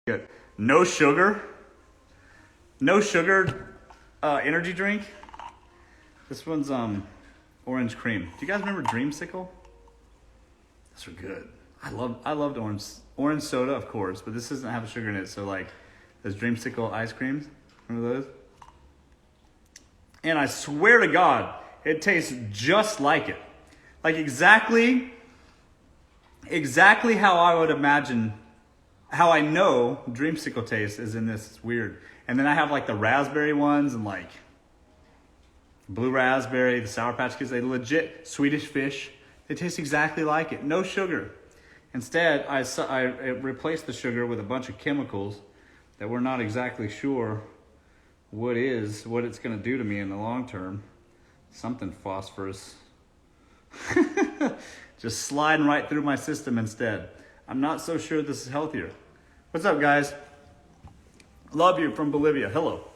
Good. No sugar. No sugar energy drink. This one's orange cream. Do you guys remember Dreamsicle? Those are good. I loved orange soda, of course, but this doesn't have sugar in it. So like those Dreamsicle ice creams. Remember those? And I swear to God, it tastes just like it. Like exactly how I would imagine, how I know Dreamsicle taste is in this. It's weird. And then I have like the raspberry ones and like blue raspberry, the Sour Patch Kids. They legit Swedish Fish. They taste exactly like it. No sugar. Instead, I replaced the sugar with a bunch of chemicals that we're not exactly sure what it's going to do to me in the long term. Something phosphorus. Just sliding right through my system instead. I'm not so sure this is healthier. What's up, guys? Love you from Bolivia. Hello.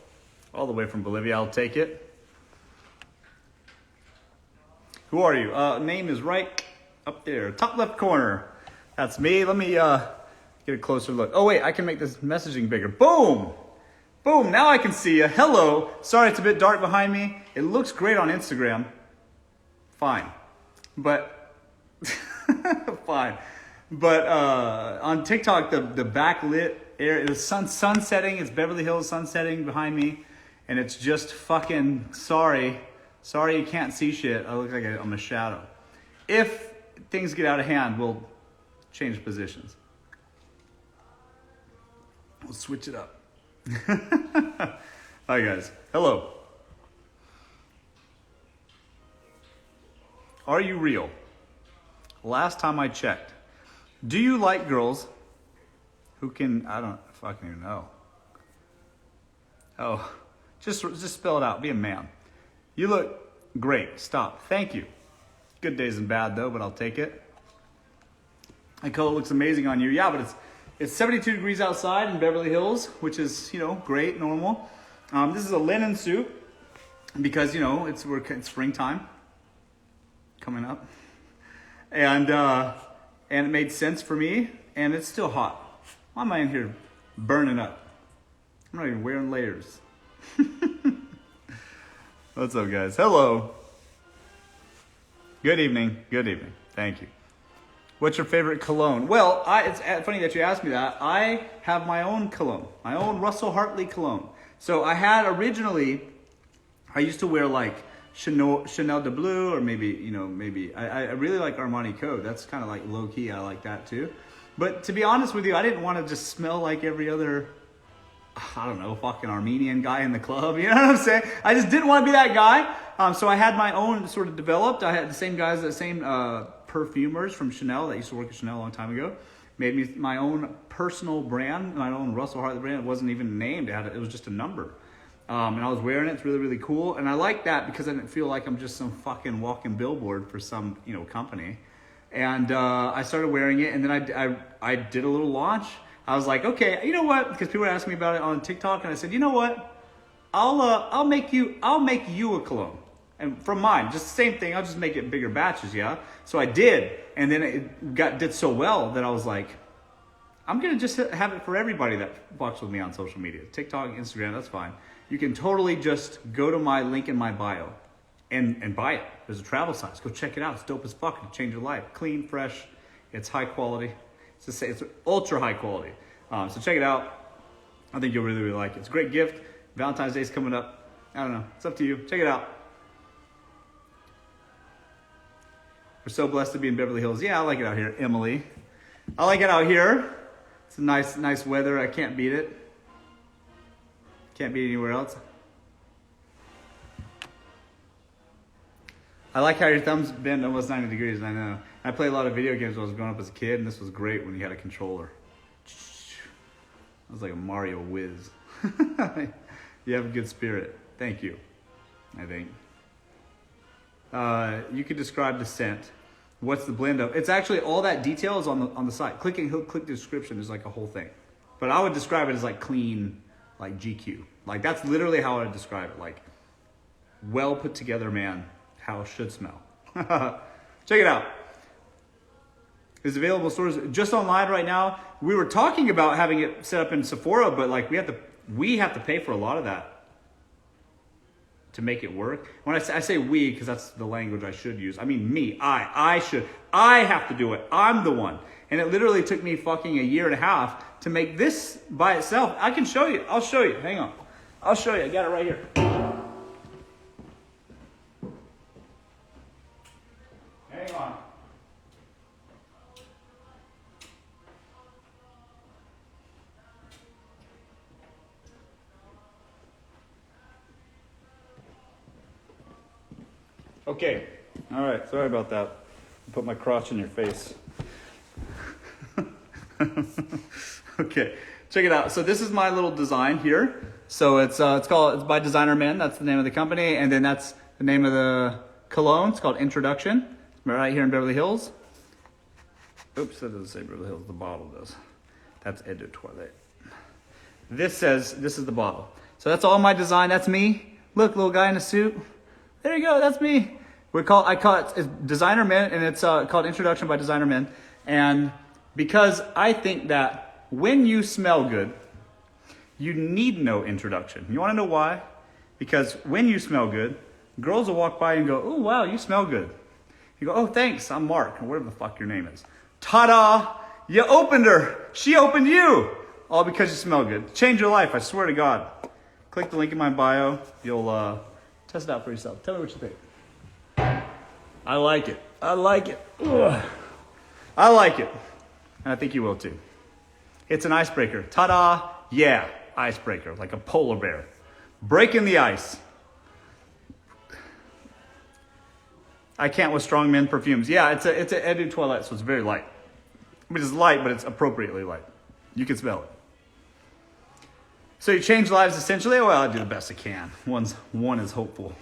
All the way from Bolivia. I'll take it. Who are you? Name is right up there. Top left corner. That's me. Let me get a closer look. Oh, wait. I can make this messaging bigger. Boom. Boom. Now I can see you. Hello. Sorry, it's a bit dark behind me. It looks great on Instagram. Fine. But fine. But on TikTok, the backlit area, the sun setting, it's Beverly Hills sunsetting behind me, and it's just fucking sorry you can't see shit. I look like I'm a shadow. If things get out of hand, we'll change positions. We'll switch it up. Hi guys. Hello. Are you real? Last time I checked. Do you like girls who can, I don't fucking even know. Oh, just spell it out. Be a man. You look great. Stop. Thank you. Good days and bad though, but I'll take it. The color looks amazing on you. Yeah, but it's 72 degrees outside in Beverly Hills, which is, great, normal. This is a linen suit because, it's springtime coming up. And it made sense for me, and it's still hot. Why am I in here burning up? I'm not even wearing layers. What's up, guys? Hello. Good evening. Good evening. Thank you. What's your favorite cologne? Well, it's funny that you asked me that. I have my own cologne, my own Russell Hartley cologne. So I used to wear like Chanel de Bleu, or maybe I really like Armani Code. That's kind of like low key. I like that too. But to be honest with you, I didn't want to just smell like every other, I don't know, fucking Armenian guy in the club. You know what I'm saying? I just didn't want to be that guy. So I had my own sort of developed. I had the same perfumers from Chanel that used to work at Chanel a long time ago. Made me my own personal brand, my own Russell Hartley brand. It wasn't even named. It was just a number. And I was wearing it. It's really, really cool. And I like that because I didn't feel like I'm just some fucking walking billboard for some, company. And I started wearing it. And then I did a little launch. I was like, okay, you know what? Because people were asking me about it on TikTok. And I said, you know what? I'll make you a cologne. And from mine, just the same thing. I'll just make it in bigger batches, yeah? So I did. And then it did so well that I was like, I'm going to just have it for everybody that walks with me on social media. TikTok, Instagram, that's fine. You can totally just go to my link in my bio and buy it. There's a travel size. Go check it out. It's dope as fuck. It'll change your life. Clean, fresh. It's high quality. It's ultra high quality. So check it out. I think you'll really, really like it. It's a great gift. Valentine's Day's coming up. I don't know. It's up to you. Check it out. We're so blessed to be in Beverly Hills. Yeah, I like it out here, Emily. I like it out here. It's nice weather. I can't beat it. Can't be anywhere else. I like how your thumbs bend almost 90 degrees, I know. I played a lot of video games when I was growing up as a kid, and this was great when you had a controller. I was like a Mario whiz. You have a good spirit. Thank you, I think. You could describe the scent. What's the blend of? It's actually all that detail is on the site. Click the description. There's like a whole thing. But I would describe it as like clean, like GQ. Like that's literally how I would describe it. Like well put together, man. How it should smell. Check it out. is available in stores just online right now. We were talking about having it set up in Sephora, but like we have to pay for a lot of that to make it work. When I say we, because that's the language I should use. I mean me, I have to do it. I'm the one. And it literally took me fucking a year and a half to make this by itself. I can show you. I'll show you. Hang on. I'll show you. I got it right here. Hang on. Okay. All right. Sorry about that. I put my crotch in your face. Okay. Check it out. So this is my little design here. So it's by Designer Men. That's the name of the company, and then that's the name of the cologne. It's called Introduction. Right here in Beverly Hills. Oops, that doesn't say Beverly Hills. The bottle does. That's Eau de Toilette. This is the bottle. So that's all my design. That's me. Look, little guy in a suit. There you go. That's me. I call it's Designer Men, and it's called Introduction by Designer Men. And because I think that when you smell good, you need no introduction. You want to know why? Because when you smell good, girls will walk by and go, "Oh wow, you smell good." You go, "Oh thanks, I'm Mark," or whatever the fuck your name is. Ta-da! You opened her. She opened you. All because you smell good. Change your life. I swear to God. Click the link in my bio. You'll test it out for yourself. Tell me what you think. I like it. I like it. Ugh. I like it. And I think you will too. It's an icebreaker. Ta-da! Yeah, icebreaker. Like a polar bear. Breaking the ice. I can't with strong men perfumes. Yeah, it's a Eau de Toilette, so it's very light. I mean, it's light, but it's appropriately light. You can smell it. So you change lives essentially? Well, I do the best I can. One is hopeful.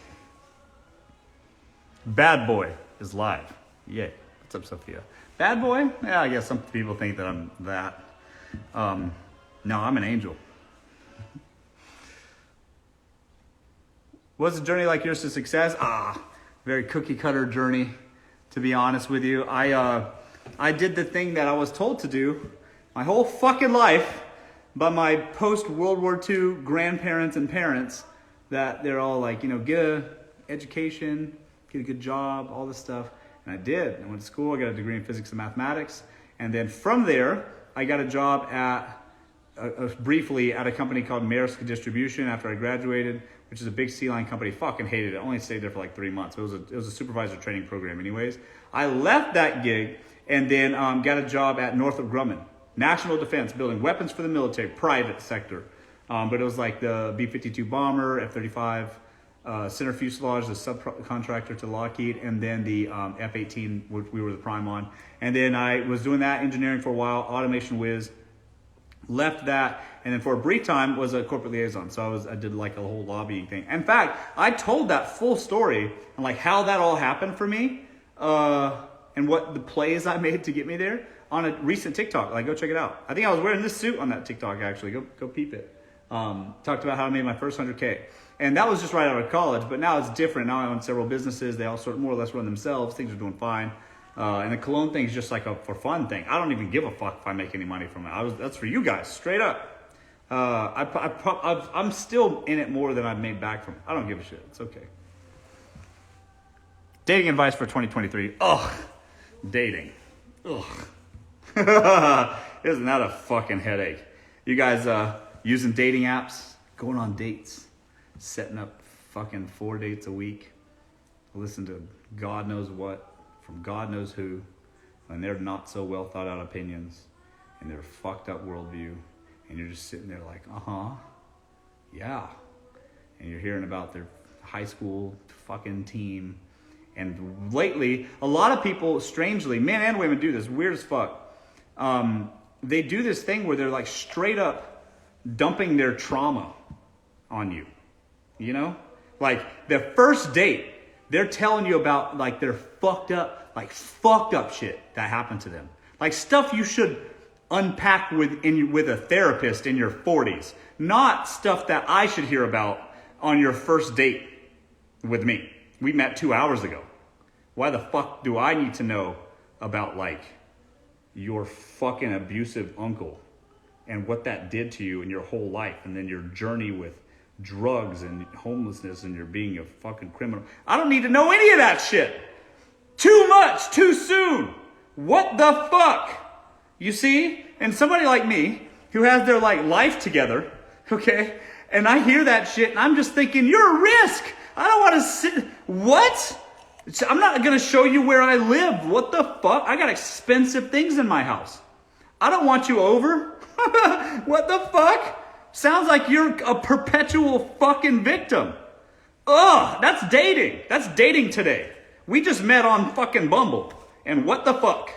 Bad Boy is live. Yay. What's up, Sophia? Bad Boy? Yeah, I guess some people think that I'm that. No, I'm an angel. What's the journey like yours to success? Very cookie cutter journey, to be honest with you. I did the thing that I was told to do my whole fucking life by my post-World War II grandparents and parents, that they're all like, get an education, get a good job, all this stuff. And I did. I went to school. I got a degree in physics and mathematics. And then from there, I got a job briefly at a company called Maersk Distribution after I graduated, which is a big sea line company. Fucking hated it. I only stayed there for like 3 months. It was a supervisor training program anyways. I left that gig and then got a job at Northrop Grumman, National Defense, building weapons for the military, private sector. But it was like the B-52 bomber, F-35 center fuselage, the subcontractor to Lockheed, and then the F-18, which we were the prime on. And then I was doing that engineering for a while, automation whiz. Left that, and then for a brief time was a corporate liaison. So I did like a whole lobbying thing. In fact, I told that full story and like how that all happened for me, and what the plays I made to get me there on a recent TikTok. Like, go check it out. I think I was wearing this suit on that TikTok actually. Go peep it. Talked about how I made my first 100K, and that was just right out of college. But now it's different. Now I own several businesses. They all sort of more or less run themselves. Things are doing fine. And the cologne thing is just like a for fun thing. I don't even give a fuck if I make any money from it. That's for you guys, straight up. I'm still in it more than I've made back from it. I don't give a shit. It's okay. Dating advice for 2023. Ugh. Dating. Ugh. Isn't that a fucking headache? You guys using dating apps, going on dates, setting up fucking 4 dates a week, listen to God knows what from God knows who, and they're not so well thought out opinions, and their fucked up worldview, and you're just sitting there like, yeah. And you're hearing about their high school fucking team. And lately, a lot of people, strangely, men and women do this, weird as fuck. They do this thing where they're like straight up dumping their trauma on you. Like the first date, they're telling you about like their fucked up shit that happened to them. Like stuff you should unpack with a therapist in your 40s. Not stuff that I should hear about on your first date with me. We met 2 hours ago. Why the fuck do I need to know about like your fucking abusive uncle and what that did to you in your whole life, and then your journey with drugs and homelessness and you're being a fucking criminal. I don't need to know any of that shit. Too much, too soon. What the fuck? You see? And somebody like me who has their like life together, okay? And I hear that shit and I'm just thinking, you're a risk. I don't want to sit. What? I'm not going to show you where I live. What the fuck? I got expensive things in my house. I don't want you over. What the fuck? Sounds like you're a perpetual fucking victim. Ugh, that's dating. That's dating today. We just met on fucking Bumble. And what the fuck?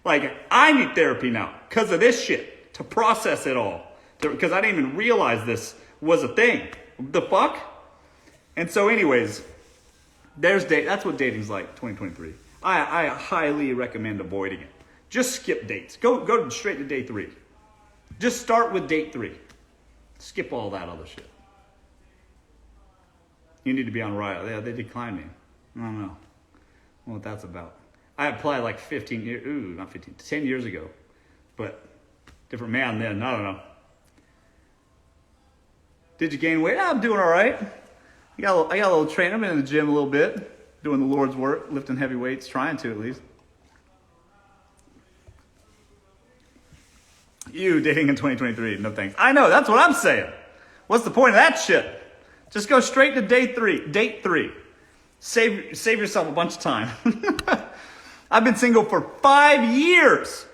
Like, I need therapy now because of this shit to process it all. Because I didn't even realize this was a thing. The fuck? And so anyways, that's what dating's like, 2023. I highly recommend avoiding it. Just skip dates. Go straight to day 3. Just start with date 3. Skip all that other shit. You need to be on Riot. Yeah, they declined me. I don't know what that's about. I applied like 10 years ago. But different man then, I don't know. Did you gain weight? I'm doing all right. I got a little training. I'm in the gym a little bit, doing the Lord's work, lifting heavy weights, trying to at least. You dating in 2023, no thanks. I know, that's what I'm saying. What's the point of that shit? Just go straight to date 3. Save yourself a bunch of time. I've been single for 5 years.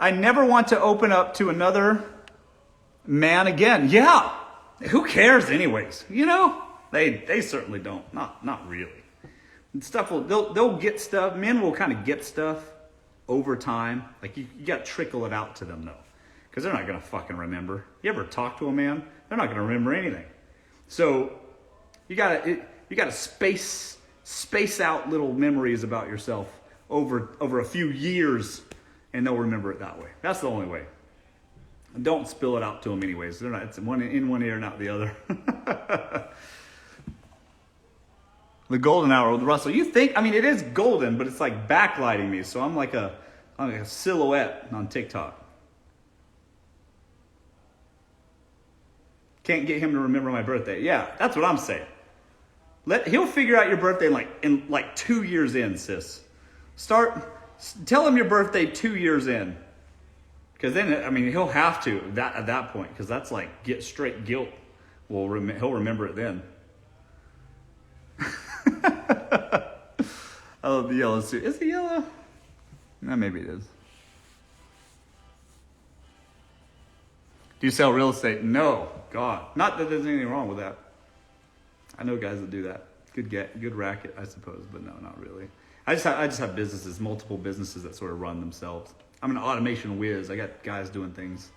I never want to open up to another man again. Yeah, who cares anyways? You know, they certainly don't. Not really. Stuff they'll get stuff. Men will kind of get stuff over time. Like you got to trickle it out to them though. Because they're not going to fucking remember. You ever talk to a man? They're not going to remember anything. So you got to space out little memories about yourself over a few years, and they'll remember it that way. That's the only way. And don't spill it out to them anyways. They're not. It's in one ear, not the other. The golden hour with Russell. You think? I mean, it is golden, but it's like backlighting me. So I'm like a silhouette on TikTok. Can't get him to remember my birthday. Yeah, that's what I'm saying. He'll figure out your birthday in like 2 years in, sis. Tell him your birthday 2 years in. Because then, I mean, he'll have to at that point. Because that's like get straight guilt. He'll remember it then. I love the yellow suit. Is it yellow? No, maybe it is. Do you sell real estate? No. God. Not that there's anything wrong with that. I know guys that do that. Good racket, I suppose, but no, not really. I just have businesses, multiple businesses that sort of run themselves. I'm an automation whiz. I got guys doing things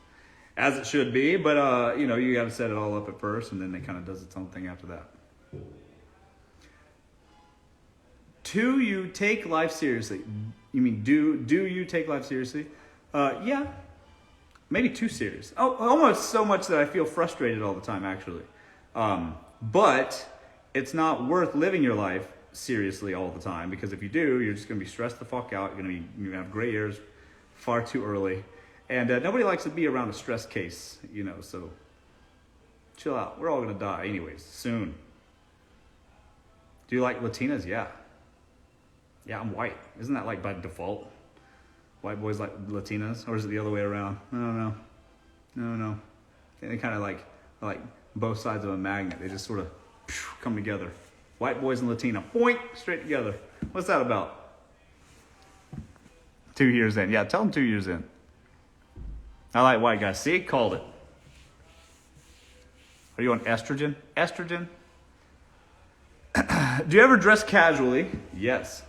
as it should be, but you got to set it all up at first, and then it kind of does its own thing after that. Do you take life seriously? You mean do you take life seriously? Yeah. Maybe too serious. Oh, almost so much that I feel frustrated all the time, actually. But it's not worth living your life seriously all the time, because if you do, you're just going to be stressed the fuck out. You're going to have gray hairs far too early. And nobody likes to be around a stress case, so chill out. We're all going to die anyways, soon. Do you like Latinas? Yeah. Yeah, I'm white. Isn't that like by default? White boys like Latinas? Or is it the other way around? I don't know. They kind of like both sides of a magnet. They just sort of come together. White boys and Latina, point, straight together. What's that about? 2 years in. Yeah, tell them 2 years in. I like white guys. See, called it. Are you on estrogen? Estrogen? Do you ever dress casually? Yes.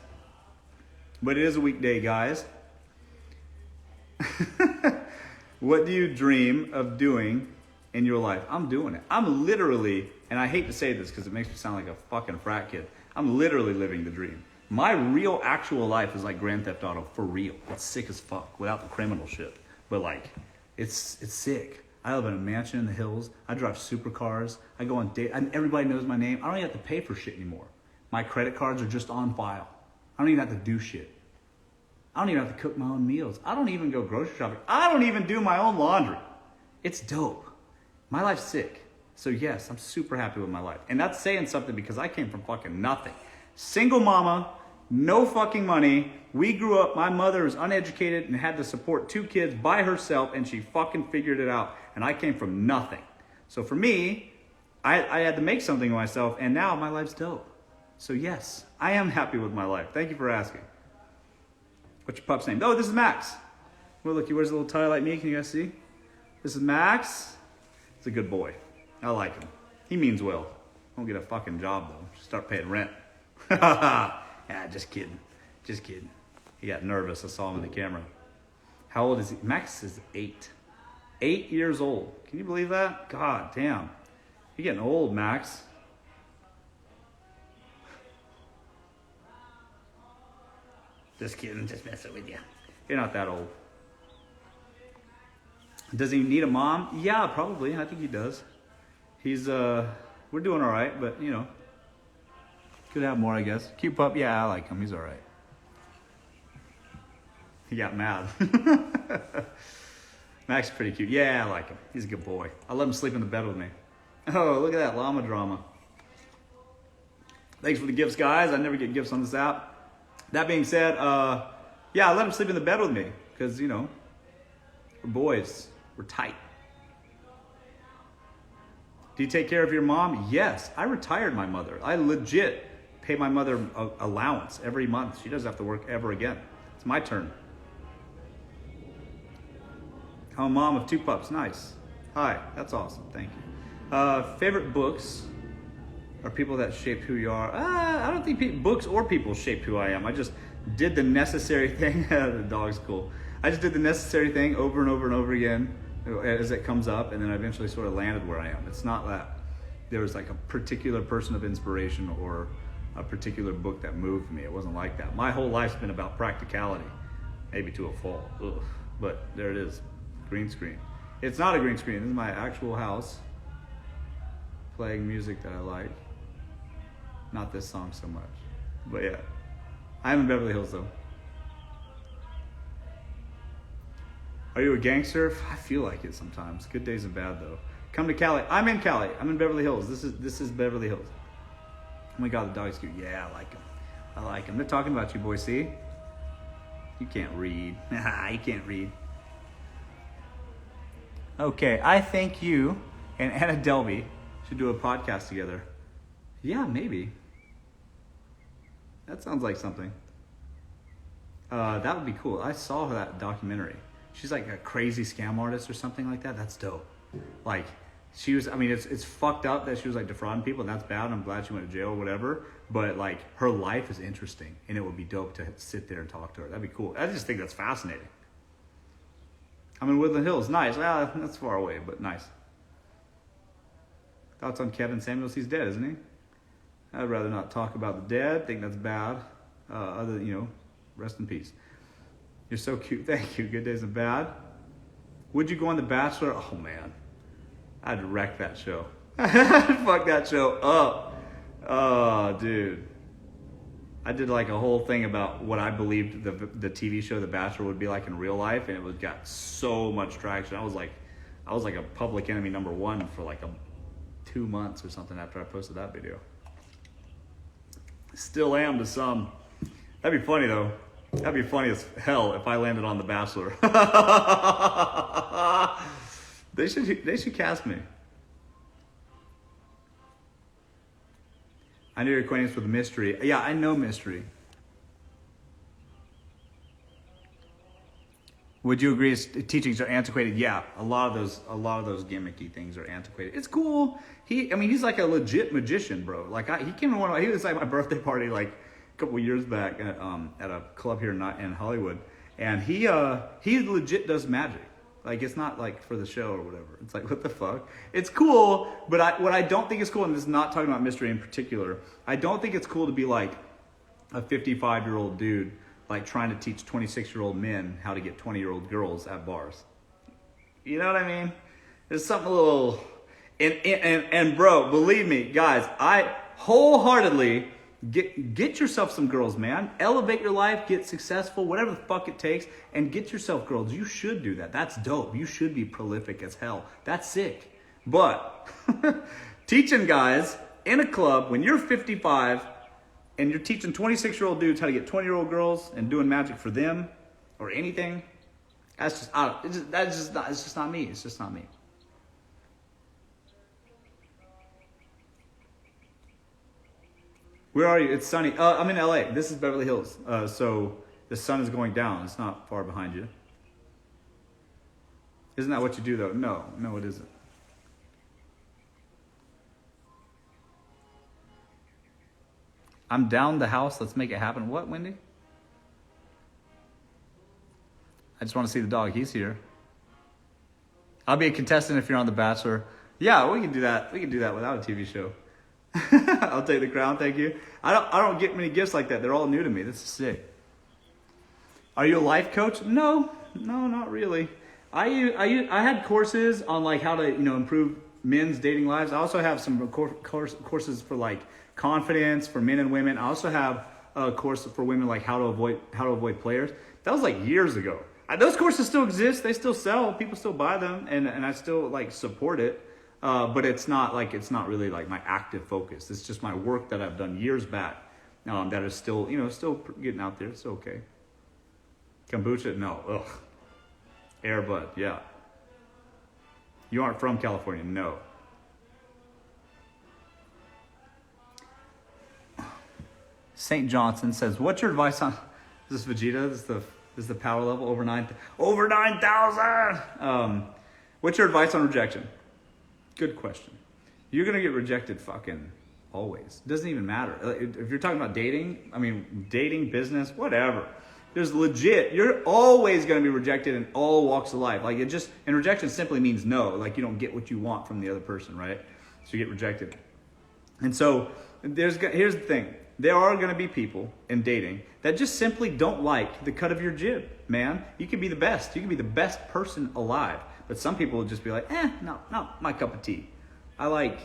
But it is a weekday, guys. What do you dream of doing in your life? I'm doing it. I'm literally, and I hate to say this because it makes me sound like a fucking frat kid. I'm literally living the dream. My real actual life is like Grand Theft Auto, for real. It's sick as fuck without the criminal shit. But like, it's sick. I live in a mansion in the hills. I drive supercars. I go on dates. Everybody knows my name. I don't even have to pay for shit anymore. My credit cards are just on file. I don't even have to do shit. I don't even have to cook my own meals. I don't even go grocery shopping. I don't even do my own laundry. It's dope. My life's sick. So yes, I'm super happy with my life. And that's saying something because I came from fucking nothing. Single mama, no fucking money. We grew up, my mother was uneducated and had to support 2 kids by herself, and she fucking figured it out. And I came from nothing. So for me, I had to make something of myself, and now my life's dope. So yes, I am happy with my life. Thank you for asking. What's your pup's name? Oh, this is Max. Well, look, he wears a little tie like me. Can you guys see? This is Max. He's a good boy. I like him. He means well. Won't get a fucking job, though. Just start paying rent. Yeah, just kidding. Just kidding. He got nervous. I saw him in the camera. How old is he? Max is 8. 8 years old. Can you believe that? God damn. You're getting old, Max. Just kidding. Just messing with you. You're not that old. Does he need a mom? Yeah, probably. I think he does. He's, we're doing all right, but, you know, could have more, I guess. Cute pup. Yeah, I like him. He's all right. He got mad. Max is pretty cute. Yeah, I like him. He's a good boy. I let him sleep in the bed with me. Oh, look at that llama drama. Thanks for the gifts, guys. I never get gifts on this app. That being said, yeah, I let him sleep in the bed with me because, you know, we're boys. We're tight. Do you take care of your mom? Yes. I retired my mother. I legit pay my mother allowance every month. She doesn't have to work ever again. It's my turn. I'm a mom of 2 pups. Nice. Hi. That's awesome. Thank you. Favorite books are people that shaped who you are. I don't think books or people shaped who I am. I just did the necessary thing. The dog's cool. I just did the necessary thing over and over and over again as it comes up, and then I eventually sort of landed where I am. It's not that there was like a particular person of inspiration or a particular book that moved me. It wasn't like that. My whole life's been about practicality, maybe to a fault. Ugh. But there it is, green screen. It's not a green screen. This is my actual house playing music that I like. Not this song so much, but yeah. I'm in Beverly Hills though. Are you a gangster? I feel like it sometimes. Good days and bad though. Come to Cali. I'm in Cali. I'm in Beverly Hills. This is Beverly Hills. Oh my God, the dog's cute. Yeah, I like him. I like him. They're talking about you, boy. See? You can't read. You can't read. Okay, I think you and Anna Delvey should do a podcast together. Yeah, maybe. That sounds like something. That would be cool. I saw that documentary. She's like a crazy scam artist or something like that. That's dope. Like, she was, I mean, it's fucked up that she was like defrauding people, and that's bad. I'm glad she went to jail or whatever. But like, her life is interesting, and it would be dope to sit there and talk to her. That'd be cool. I just think that's fascinating. I'm in Woodland Hills. Nice. Well, that's far away, but nice. Thoughts on Kevin Samuels? He's dead, isn't he? I'd rather not talk about the dead. Think that's bad. Other than, you know, rest in peace. You're so cute. Thank you. Good days and bad. Would you go on The Bachelor? Oh, man. I'd wreck that show. I'd fuck that show up. Oh, dude. I did like a whole thing about what I believed the TV show The Bachelor would be like in real life, and it got so much traction. I was like a public enemy #1 for like 2 months or something after I posted that video. Still am to some. That'd be funny though. That'd be funny as hell if I landed on The Bachelor. They should cast me. I knew your acquaintance with Mystery. Yeah, I know Mystery. Would you agree teachings are antiquated? Yeah, a lot of those gimmicky things are antiquated. It's cool. He's like a legit magician, bro. Like he came to he was like my birthday party like a couple years back at a club here in Hollywood, and he legit does magic. Like, it's not like for the show or whatever. It's like, what the fuck? It's cool, but what I don't think is cool, and this is not talking about Mystery in particular, I don't think it's cool to be like a 55-year-old dude like trying to teach 26-year-old men how to get 20-year-old girls at bars. You know what I mean? There's something a little... And bro, believe me, guys, I wholeheartedly Get yourself some girls, man. Elevate your life, get successful, whatever the fuck it takes, and get yourself girls. You should do that. That's dope. You should be prolific as hell. That's sick. But teaching guys in a club when you're 55 and you're teaching 26-year-old dudes how to get 20-year-old girls and doing magic for them or anything, it's just not me. It's just not me. Where are you? It's sunny. I'm in LA. This is Beverly Hills. So the sun is going down. It's not far behind you. Isn't that what you do though? No, it isn't. I'm down the house. Let's make it happen. What, Wendy? I just want to see the dog. He's here. I'll be a contestant if you're on The Bachelor. Yeah, we can do that. We can do that without a TV show. I'll take the crown, thank you. I don't get many gifts like that. They're all new to me. This is sick. Are you a life coach? No, not really. I had courses on like how to improve men's dating lives. I also have some courses for like confidence for men and women. I also have a course for women like how to avoid players. That was like years ago. Those courses still exist. They still sell. People still buy them, and I still like support it. But it's not really like my active focus. It's just my work that I've done years back that is still getting out there. It's okay. Kombucha? No. Ugh. Air Bud? Yeah. You aren't from California? No. St. Johnson says, "What's your advice on?" Is this Vegeta? This is the power level over 9,000. What's your advice on rejection? Good question. You're going to get rejected fucking always. It doesn't even matter. If you're talking about dating, business, whatever. You're always going to be rejected in all walks of life. And rejection simply means no. Like you don't get what you want from the other person, right? So you get rejected. And so here's the thing. There are going to be people in dating that just simply don't like the cut of your jib, man. You could be the best. You could be the best person alive. But some people will just be like, not my cup of tea. I like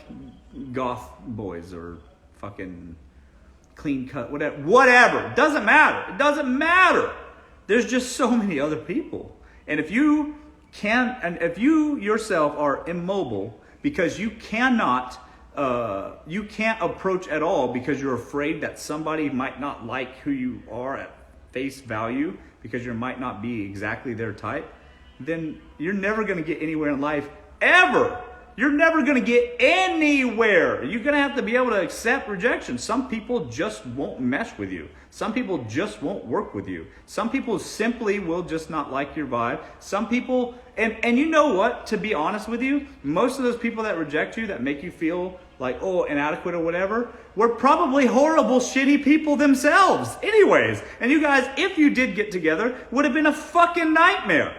goth boys or fucking clean cut, whatever. It doesn't matter. There's just so many other people. And if you yourself are immobile because you can't approach at all because you're afraid that somebody might not like who you are at face value because you might not be exactly their type, then you're never going to get anywhere in life, ever. You're never going to get anywhere. You're going to have to be able to accept rejection. Some people just won't mesh with you. Some people just won't work with you. Some people simply will just not like your vibe. Some people, and you know what, to be honest with you, most of those people that reject you, that make you feel like, inadequate or whatever, were probably horrible, shitty people themselves anyways. And you guys, if you did get together, would have been a fucking nightmare.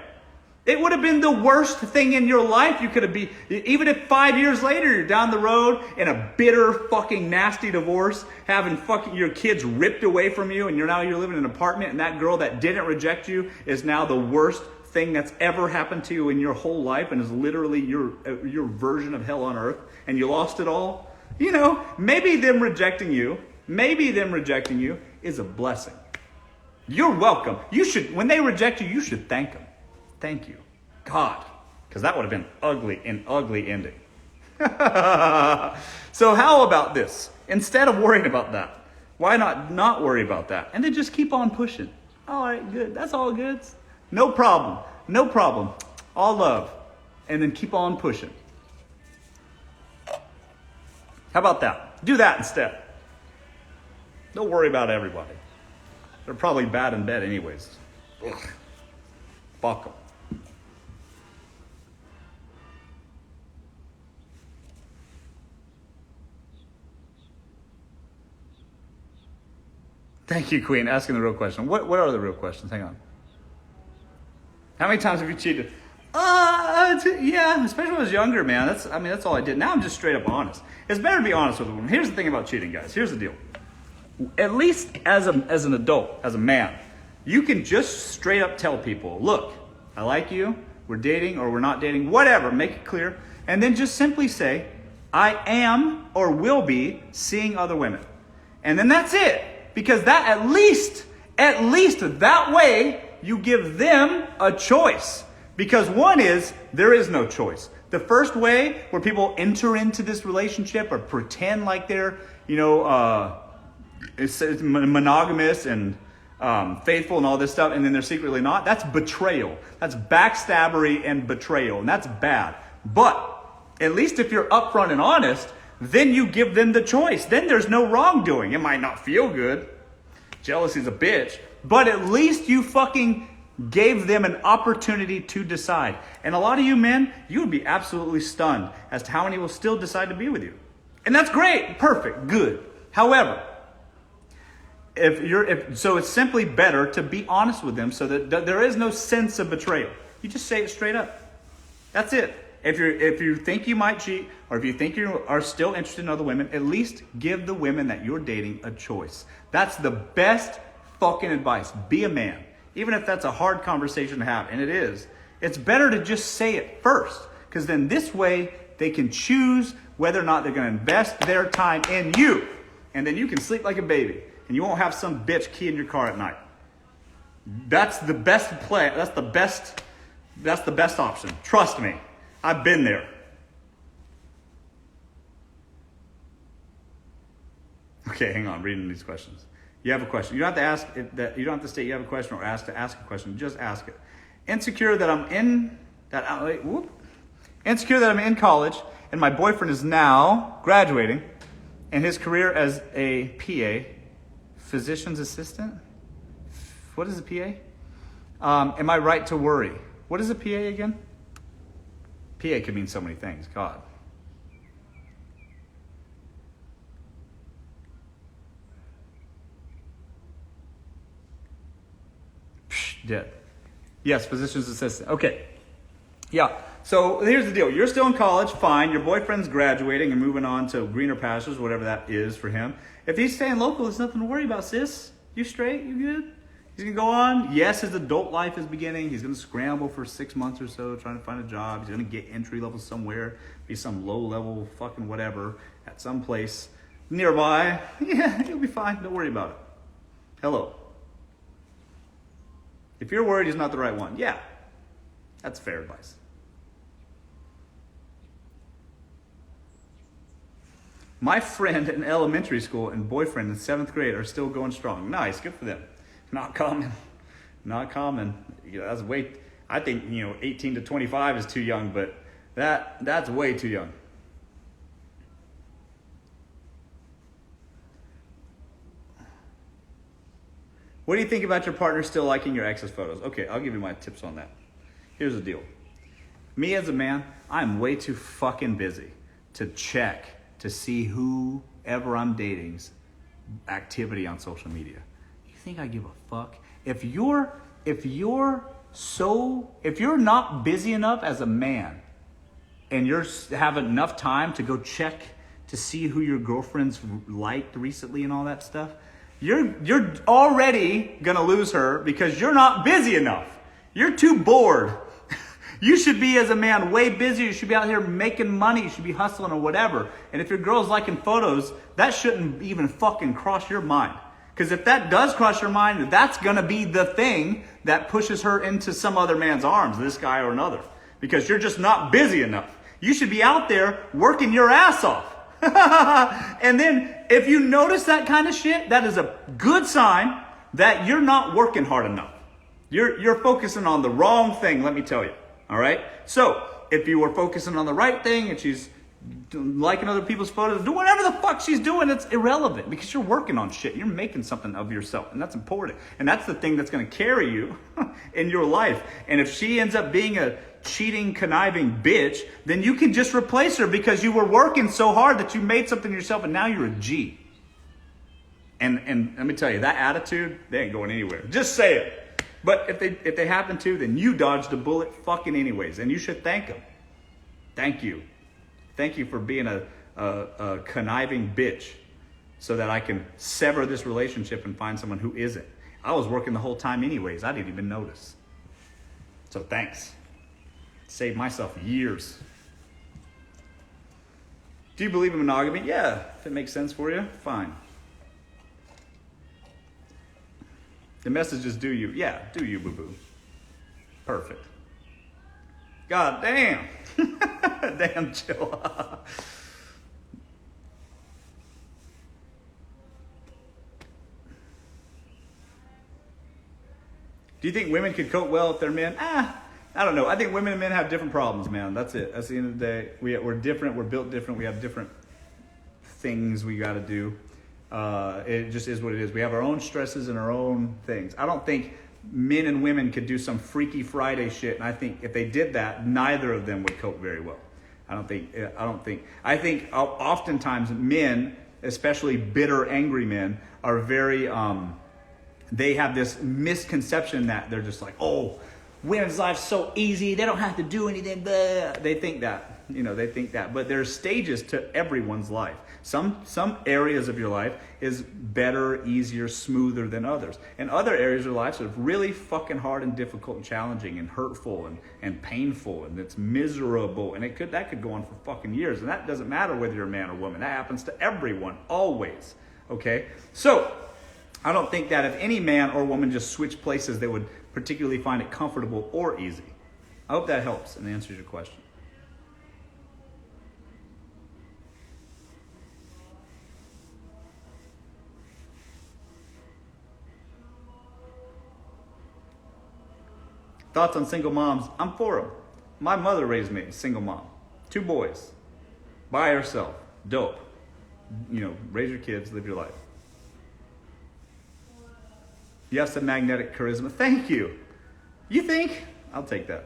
It would have been the worst thing in your life. You could have been, even if 5 years later you're down the road in a bitter fucking nasty divorce, having fucking your kids ripped away from you, and you're living in an apartment, and that girl that didn't reject you is now the worst thing that's ever happened to you in your whole life and is literally your version of hell on earth, and you lost it all. Maybe them rejecting you is a blessing. You're welcome. When they reject you should thank them. Thank you, God, because that would have been an ugly ending. So how about this? Instead of worrying about that, why not worry about that? And then just keep on pushing. All right, good. That's all good. No problem. All love. And then keep on pushing. How about that? Do that instead. Don't worry about everybody. They're probably bad in bed anyways. Ugh. Fuck them. Thank you, Queen, asking the real question. What are the real questions? Hang on. How many times have you cheated? Yeah, especially when I was younger, man. That's all I did. Now I'm just straight up honest. It's better to be honest with a woman. Here's the thing about cheating, guys. Here's the deal. At least as an adult, as a man, you can just straight up tell people, look, I like you, we're dating or we're not dating, whatever, make it clear. And then just simply say, I am or will be seeing other women. And then that's it. Because that at least that way you give them a choice. Because one is, there is no choice. The first way where people enter into this relationship or pretend like they're, it's monogamous and faithful and all this stuff, and then they're secretly not, that's betrayal. That's backstabbery and betrayal, and that's bad. But at least if you're upfront and honest, then you give them the choice. Then there's no wrongdoing. It might not feel good. Jealousy's a bitch. But at least you fucking gave them an opportunity to decide. And a lot of you men, you would be absolutely stunned as to how many will still decide to be with you. And that's great. Perfect. Good. However, so it's simply better to be honest with them so that there is no sense of betrayal. You just say it straight up. That's it. If you think you might cheat, or if you think you are still interested in other women, at least give the women that you're dating a choice. That's the best fucking advice. Be a man. Even if that's a hard conversation to have, and it is, it's better to just say it first. Because then this way, they can choose whether or not they're going to invest their time in you. And then you can sleep like a baby. And you won't have some bitch key in your car at night. That's the best play. That's the best option. Trust me. I've been there. Okay, hang on. Reading these questions. You have a question. You don't have to ask it, that. You don't have to state you have a question or ask to ask a question. Just ask it. Insecure that I'm in college and my boyfriend is now graduating, and his career as a PA, physician's assistant. What is a PA? Am I right to worry? What is a PA again? PA could mean so many things. God. Dead. Yes, physician's assistant. Okay. Yeah. So here's the deal. You're still in college, fine. Your boyfriend's graduating and moving on to greener pastures, whatever that is for him. If he's staying local, there's nothing to worry about, sis. You straight? You good? He's going to go on. Yes, his adult life is beginning. He's going to scramble for 6 months or so trying to find a job. He's going to get entry level somewhere, be some low level fucking whatever at some place nearby. Yeah, he'll be fine. Don't worry about it. Hello. If you're worried he's not the right one, yeah, that's fair advice. My friend in elementary school and boyfriend in 7th grade are still going strong. Nice, good for them. Not common. Not common. That's way. I think 18 to 25 is too young, but that's way too young. What do you think about your partner still liking your ex's photos? Okay, I'll give you my tips on that. Here's the deal. Me as a man, I'm way too fucking busy to check to see whoever I'm dating's activity on social media. You think I give a fuck? If you're not busy enough as a man and you're have enough time to go check to see who your girlfriend's liked recently and all that stuff, you're already gonna lose her because you're not busy enough. You're too bored. You should be, as a man, way busier. You should be out here making money. You should be hustling or whatever. And if your girl's liking photos, that shouldn't even fucking cross your mind. Because if that does cross your mind, that's gonna be the thing that pushes her into some other man's arms, this guy or another. Because you're just not busy enough. You should be out there working your ass off. And then if you notice that kind of shit, that is a good sign that you're not working hard enough. You're focusing on the wrong thing, let me tell you. All right? So if you were focusing on the right thing and she's liking other people's photos, do whatever the fuck she's doing, it's irrelevant because you're working on shit. You're making something of yourself, and that's important. And that's the thing that's going to carry you in your life. And if she ends up being a cheating, conniving bitch, then you can just replace her because you were working so hard that you made something yourself, and now you're a G. And let me tell you, that attitude, they ain't going anywhere. Just say it. But if they happen to, then you dodged a bullet fucking anyways, and you should thank them. Thank you. Thank you for being a conniving bitch so that I can sever this relationship and find someone who isn't. I was working the whole time anyways. I didn't even notice. So thanks. Saved myself years. Do you believe in monogamy? Yeah. If it makes sense for you, fine. The message is do you. Yeah, do you, boo-boo. Perfect. God damn. Damn chill. Do you think women could cope well if they're men? I don't know. I think women and men have different problems, man. That's it. That's the end of the day. We're different. We're built different. We have different things we got to do. It just is what it is. We have our own stresses and our own things. I don't think men and women could do some Freaky Friday shit. And I think if they did that, neither of them would cope very well. I think oftentimes men, especially bitter, angry men, are very, they have this misconception that they're just like, oh, women's life's so easy, they don't have to do anything. Blah. They think that, but there's stages to everyone's life. Some areas of your life is better, easier, smoother than others. And other areas of your life are really fucking hard and difficult and challenging and hurtful and painful, and it's miserable, and that could go on for fucking years. And that doesn't matter whether you're a man or woman. That happens to everyone, always. Okay? So I don't think that if any man or woman just switched places, they would particularly find it comfortable or easy. I hope that helps and answers your question. Thoughts on single moms? I'm for them. My mother raised me, single mom. 2 boys. By herself. Dope. Raise your kids, live your life. You have some magnetic charisma. Thank you. You think? I'll take that.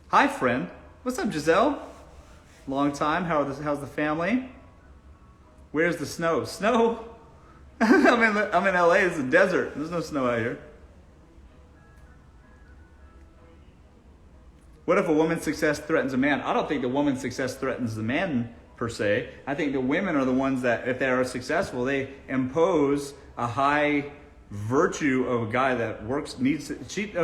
Hi, friend. What's up, Giselle? Long time. How's the family? Where's the snow? Snow? I'm in LA. It's a desert. There's no snow out here. What if a woman's success threatens a man? I don't think the woman's success threatens the man per se. I think the women are the ones that, if they are successful, they impose a high virtue of a guy that works, okay,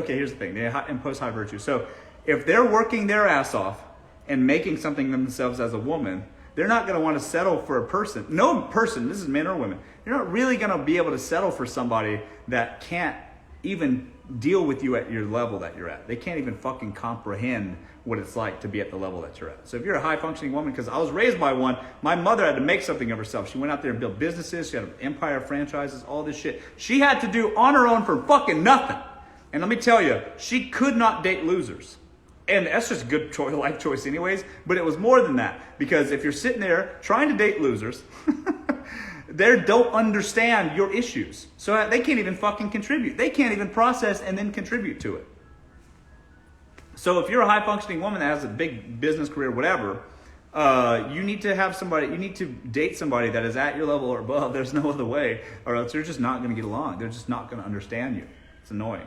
here's the thing. They impose high virtue. So if they're working their ass off and making something themselves as a woman, they're not going to want to settle for a person. No person, this is men or women, you're not really going to be able to settle for somebody that can't even deal with you at your level that you're at. They can't even fucking comprehend what it's like to be at the level that you're at. So if you're a high functioning woman, because I was raised by one, my mother had to make something of herself. She went out there and built businesses. She had an empire of franchises, all this shit. She had to do on her own for fucking nothing. And let me tell you, she could not date losers. And that's just a good life choice anyways. But it was more than that. Because if you're sitting there trying to date losers, they don't understand your issues. So they can't even fucking contribute. They can't even process and then contribute to it. So if you're a high functioning woman that has a big business career, whatever, you need to date somebody that is at your level or above. There's no other way, or else you're just not going to get along. They're just not going to understand you. It's annoying.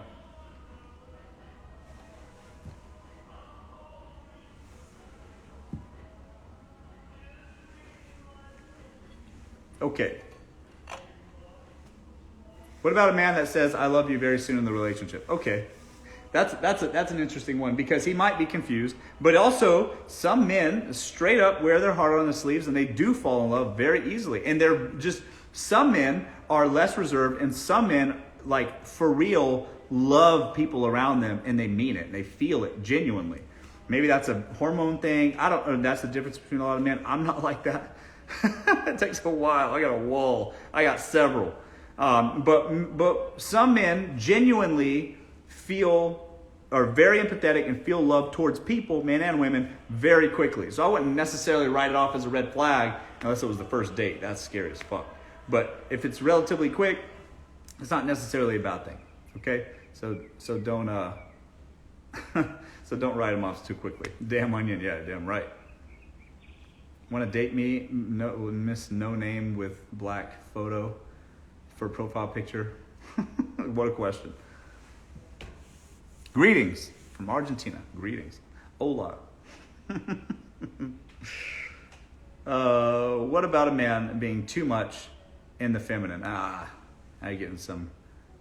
Okay. What about a man that says, I love you very soon in the relationship? Okay. That's an interesting one because he might be confused. But also, some men straight up wear their heart on their sleeves and they do fall in love very easily. And some men are less reserved and some men, like, for real, love people around them and they mean it. And they feel it genuinely. Maybe that's a hormone thing. I don't know. That's the difference between a lot of men. I'm not like that. It takes a while. I got a wall. I got several. But some men genuinely are very empathetic and feel love towards people, men and women, very quickly. So I wouldn't necessarily write it off as a red flag unless it was the first date. That's scary as fuck. But if it's relatively quick, it's not necessarily a bad thing. Okay? So don't so don't write them off too quickly. Damn onion, yeah, damn right. Want to date me? No, Miss No Name with black photo for profile picture? What a question. Greetings from Argentina. Greetings. Hola. What about a man being too much in the feminine? Now you're getting some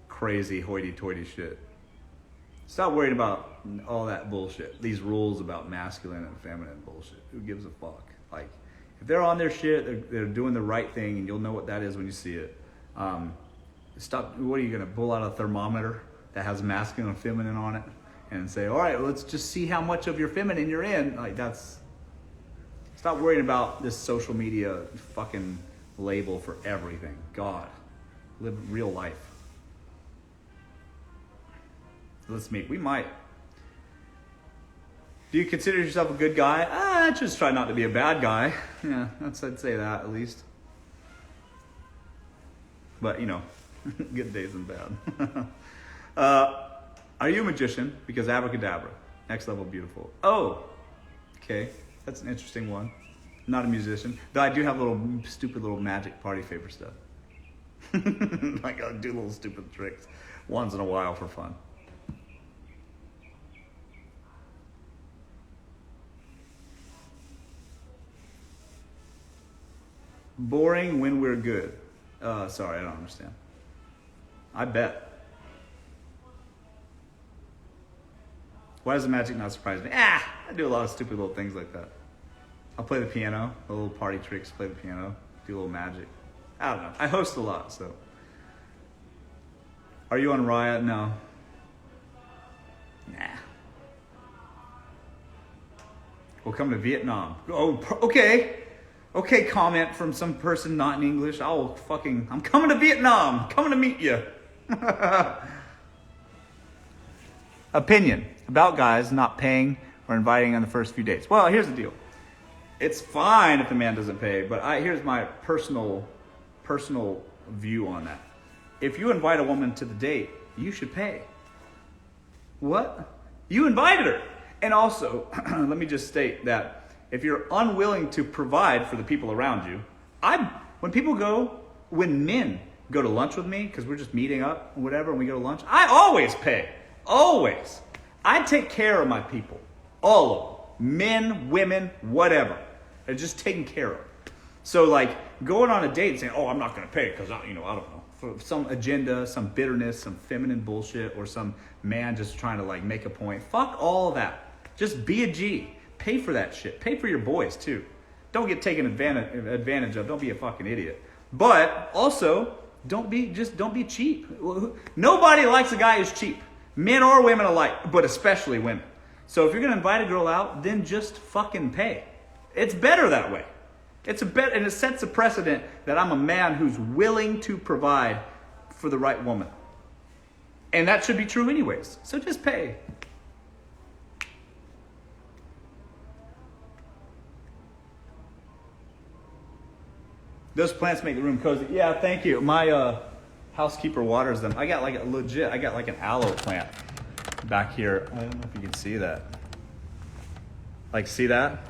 crazy hoity-toity shit. Stop worrying about all that bullshit. These rules about masculine and feminine bullshit. Who gives a fuck? Like, if they're on their shit, they're doing the right thing, and you'll know what that is when you see it. Stop. What are you gonna pull out a thermometer that has masculine and feminine on it and say, all right, let's just see how much of your feminine you're in? Like that's. Stop worrying about this social media fucking label for everything. God, live real life. Let's meet. We might. Do you consider yourself a good guy? I just try not to be a bad guy. Yeah, I'd say that at least. But, you know, good days and bad. Are you a magician? Because abracadabra. Next level beautiful. Oh, okay. That's an interesting one. Not a musician. Though I do have little stupid little magic party favor stuff. Like I do little stupid tricks once in a while for fun. Boring when we're good. Sorry, I don't understand. I bet. Why does the magic not surprise me? I do a lot of stupid little things like that. I'll play the piano, a little party tricks, play the piano, do a little magic. I don't know. I host a lot, so. Are you on Riot? No. Nah. We'll come to Vietnam. Oh, okay. Okay, comment from some person not in English. I'm coming to Vietnam. Coming to meet you. Opinion about guys not paying or inviting on the first few dates. Well, here's the deal. It's fine if the man doesn't pay, but here's my personal view on that. If you invite a woman to the date, you should pay. What? You invited her. And also, let me just state that if you're unwilling to provide for the people around you, when men go to lunch with me, because we're just meeting up or whatever, and we go to lunch, I always pay. Always. I take care of my people. All of them. Men, women, whatever. They're just taken care of. So like going on a date and saying, I'm not going to pay because I don't know. For some agenda, some bitterness, some feminine bullshit, or some man just trying to like make a point. Fuck all of that. Just be a G. Pay for that shit. Pay for your boys too. Don't get taken advantage of. Don't be a fucking idiot. But also, don't be cheap. Nobody likes a guy who's cheap. Men or women alike, but especially women. So if you're gonna invite a girl out, then just fucking pay. It's better that way. And it sets a precedent that I'm a man who's willing to provide for the right woman. And that should be true anyways. So just pay. Those plants make the room cozy. Yeah, thank you. My housekeeper waters them. I got like an aloe plant back here. I don't know if you can see that. Like, see that?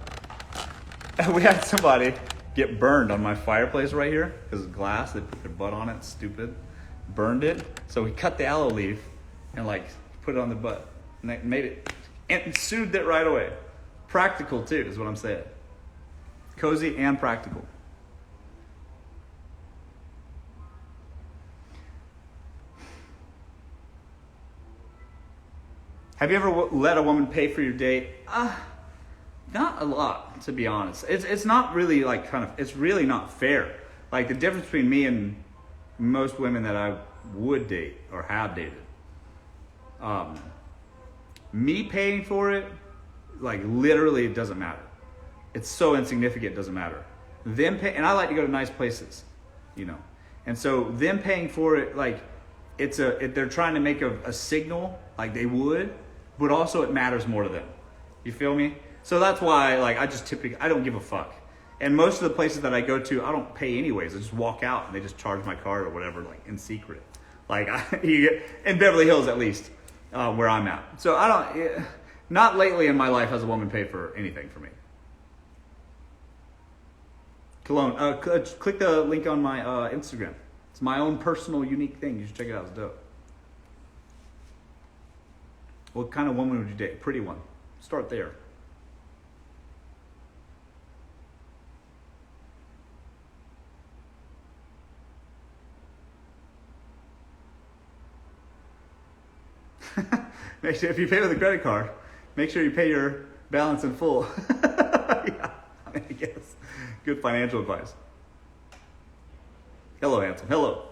We had somebody get burned on my fireplace right here because it's glass. They put their butt on it. Stupid. Burned it. So we cut the aloe leaf and like put it on the butt. And they made it and soothed it right away. Practical too is what I'm saying. Cozy and practical. Have you ever let a woman pay for your date? Not a lot, to be honest. It's not really like it's really not fair. Like the difference between me and most women that I would date or have dated. Me paying for it, like literally it doesn't matter. It's so insignificant, it doesn't matter. Them pay, and I like to go to nice places, you know. And so them paying for it, like they're trying to make a signal like they would, but also it matters more to them. You feel me? So that's why like I don't give a fuck. And most of the places that I go to, I don't pay anyways. I just walk out and they just charge my card or whatever, like in secret. Like in Beverly Hills at least, where I'm at. So not lately in my life has a woman paid for anything for me. Cologne, click the link on my Instagram. It's my own personal unique thing. You should check it out. It's dope. What kind of woman would you date? Pretty one. Start there. Make sure if you pay with a credit card, make sure you pay your balance in full. Yeah, I guess. Good financial advice. Hello, handsome. Hello.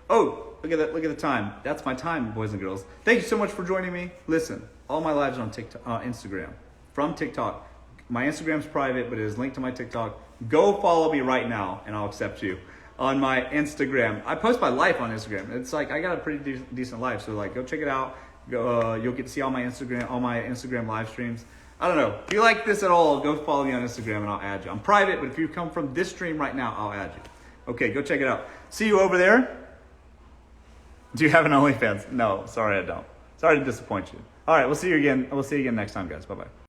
Oh, Look at that. Look at the time. That's my time, boys and girls. Thank you so much for joining me. Listen, all my lives are on TikTok, Instagram, from TikTok. My Instagram's private, but it is linked to my TikTok. Go follow me right now, and I'll accept you on my Instagram. I post my life on Instagram. It's like I got a pretty decent life, so like go check it out. Go, you'll get to see all my Instagram live streams. I don't know. If you like this at all, go follow me on Instagram, and I'll add you. I'm private, but if you come from this stream right now, I'll add you. Okay, go check it out. See you over there. Do you have an OnlyFans? No, sorry I don't. Sorry to disappoint you. All right, we'll see you again. We'll see you again next time, guys. Bye-bye.